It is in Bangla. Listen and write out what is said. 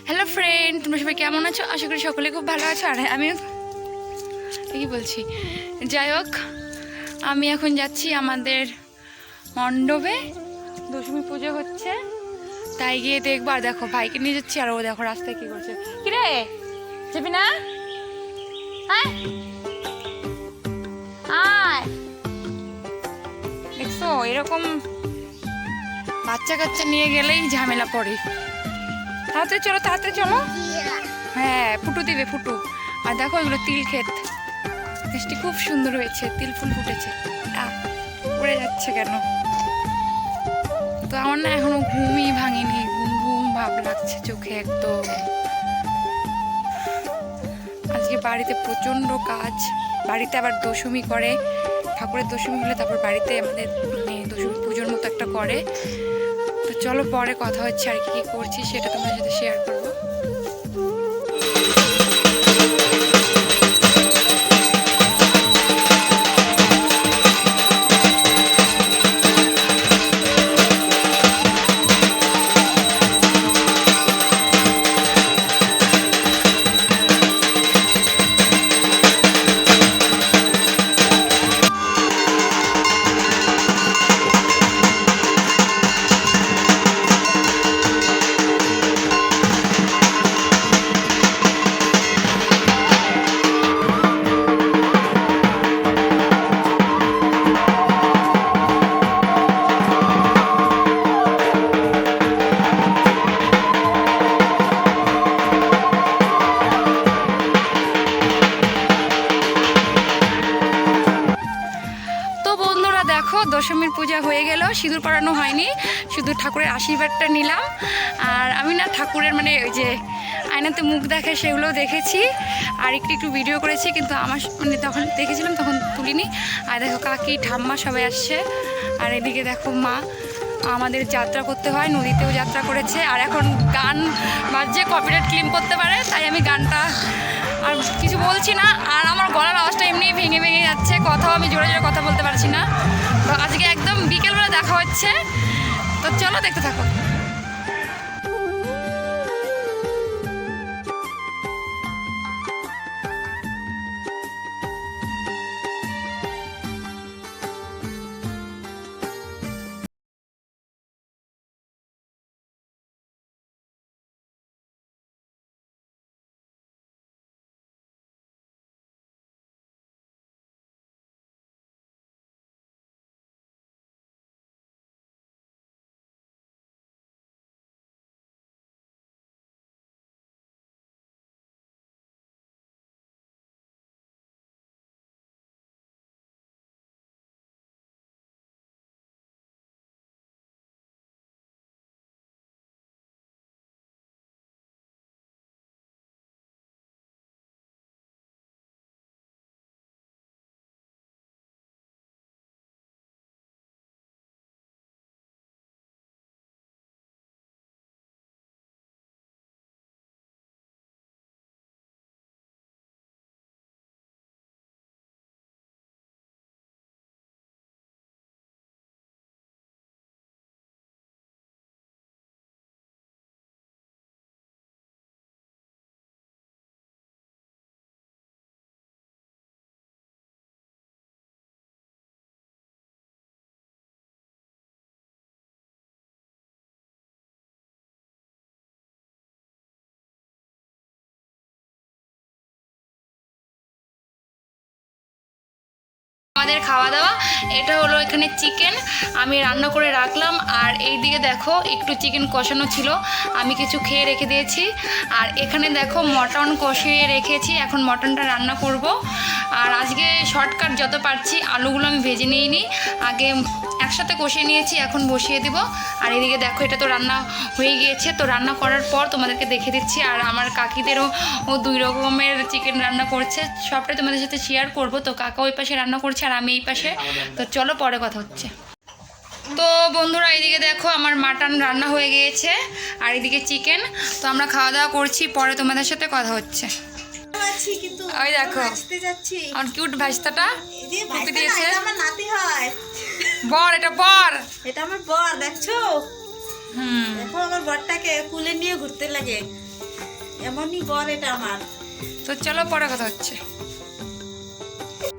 হ্যালো ফ্রেন্ড, তোমরা সবাই কেমন আছো? আশা করি সকলে খুব ভালো আছো। আর আমি কি বলছি, যাই হোক, আমি এখন যাচ্ছি আমাদের মণ্ডপে। দশমী পুজো হচ্ছে, তাই গিয়ে দেখবো। আর দেখো ভাইকে নিয়ে যাচ্ছি, আর ও দেখো রাস্তায় কি করছে। কিরে, যাবি না? হ্যাঁ, আয়। দেখছো, এরকম বাচ্চা কাচ্চা নিয়ে গেলেই ঝামেলা পড়ে। তাড়াতাড়ি চলো, তাড়াতাড়ি চলো। হ্যাঁ, ফুটু দিবে, ফুটু। আর দেখো এগুলো তিল ক্ষেত, মিষ্টি খুব সুন্দর হয়েছে, তিল ফুল ফুটেছে। উড়ে যাচ্ছে কেন? তো আমার না এখনো ঘুমই ভাঙিনি, ঘুম ঘুম ভাব লাগছে চোখে একদম। আজকে বাড়িতে প্রচন্ড কাজ, বাড়িতে আবার দশমী করে, ঠাকুরের দশমী হলে তারপর বাড়িতে আমাদের দশমী পুজোর মতো একটা করে। তো চলো পরে কথা হচ্ছে, আর কি করছি সেটা তোমার সাথে শেয়ার করবো। দেখো দশমীর পূজা হয়ে গেল, সিঁদুর পরানো হয়নি, শুধু ঠাকুরের আশীর্বাদটা নিলাম। আর আমি না ঠাকুরের মানে ওই যে আয়নাতে মুখ দেখে সেগুলোও দেখেছি, আর একটু একটু ভিডিও করেছি, কিন্তু আমার মানে তখন দেখেছিলাম তখন তুলিনি। আর দেখো কাকি ঠাম্মা সবাই আসছে, আর এদিকে দেখো মা। আমাদের যাত্রা করতে হয়, নদীতেও যাত্রা করেছে। আর এখন গান বাজছে, কপিরাইট ক্লেম করতে পারে, তাই আমি গানটা আর কিছু বলছি না। আর আমার গলার আওয়াজটা এমনি ভেঙে ভেঙে যাচ্ছে, কথাও আমি জোরে জোরে কথা বলতে পারছি না। তো আজকে একদম বিকেলবেলা দেখা হচ্ছে, তো চলো দেখতে থাকো। আমাদের খাওয়া দাওয়া এটা হলো, এখানে চিকেন আমি রান্না করে রাখলাম। আর এই দিকে দেখো একটু চিকেন কষানো ছিল, আমি কিছু খেয়ে রেখে দিয়েছি। আর এখানে দেখো মটন কষিয়ে রেখেছি, এখন মটনটা রান্না করব। আর আজকে শর্টকাট যত পারছি, আলুগুলো আমি ভেজে নিইনি, আগে একসাথে কষিয়ে নিয়েছি, এখন বসিয়ে দেব। আর এদিকে দেখো এটা তো রান্না হয়ে গিয়েছে, তো রান্না করার পর তোমাদেরকে দেখে দিচ্ছি। আর আমার কাকিদেরও 2 রকমের চিকেন রান্না করছে, সবটাই তোমাদের সাথে শেয়ার করব। তো কাকা ওই পাশে রান্না করছে আর আমি এই পাশে, তো চলো পরে কথা হচ্ছে। তো বন্ধুরা এইদিকে দেখো আমার মাটন রান্না হয়ে গিয়েছে, আর এদিকে চিকেন। তো আমরা খাওয়া দাওয়া করছি, পরে তোমাদের সাথে কথা হচ্ছে। ওই দেখো আমার কিউট ভাইস্তাটা টুপি দিয়েছে, বর, এটা বর, এটা আমার বর, দেখছো? দেখো আমার বরটাকে কুলে নিয়ে ঘুরতে লাগে। এমনই বর এটা আমার। তো চলো পরে কথা হচ্ছে।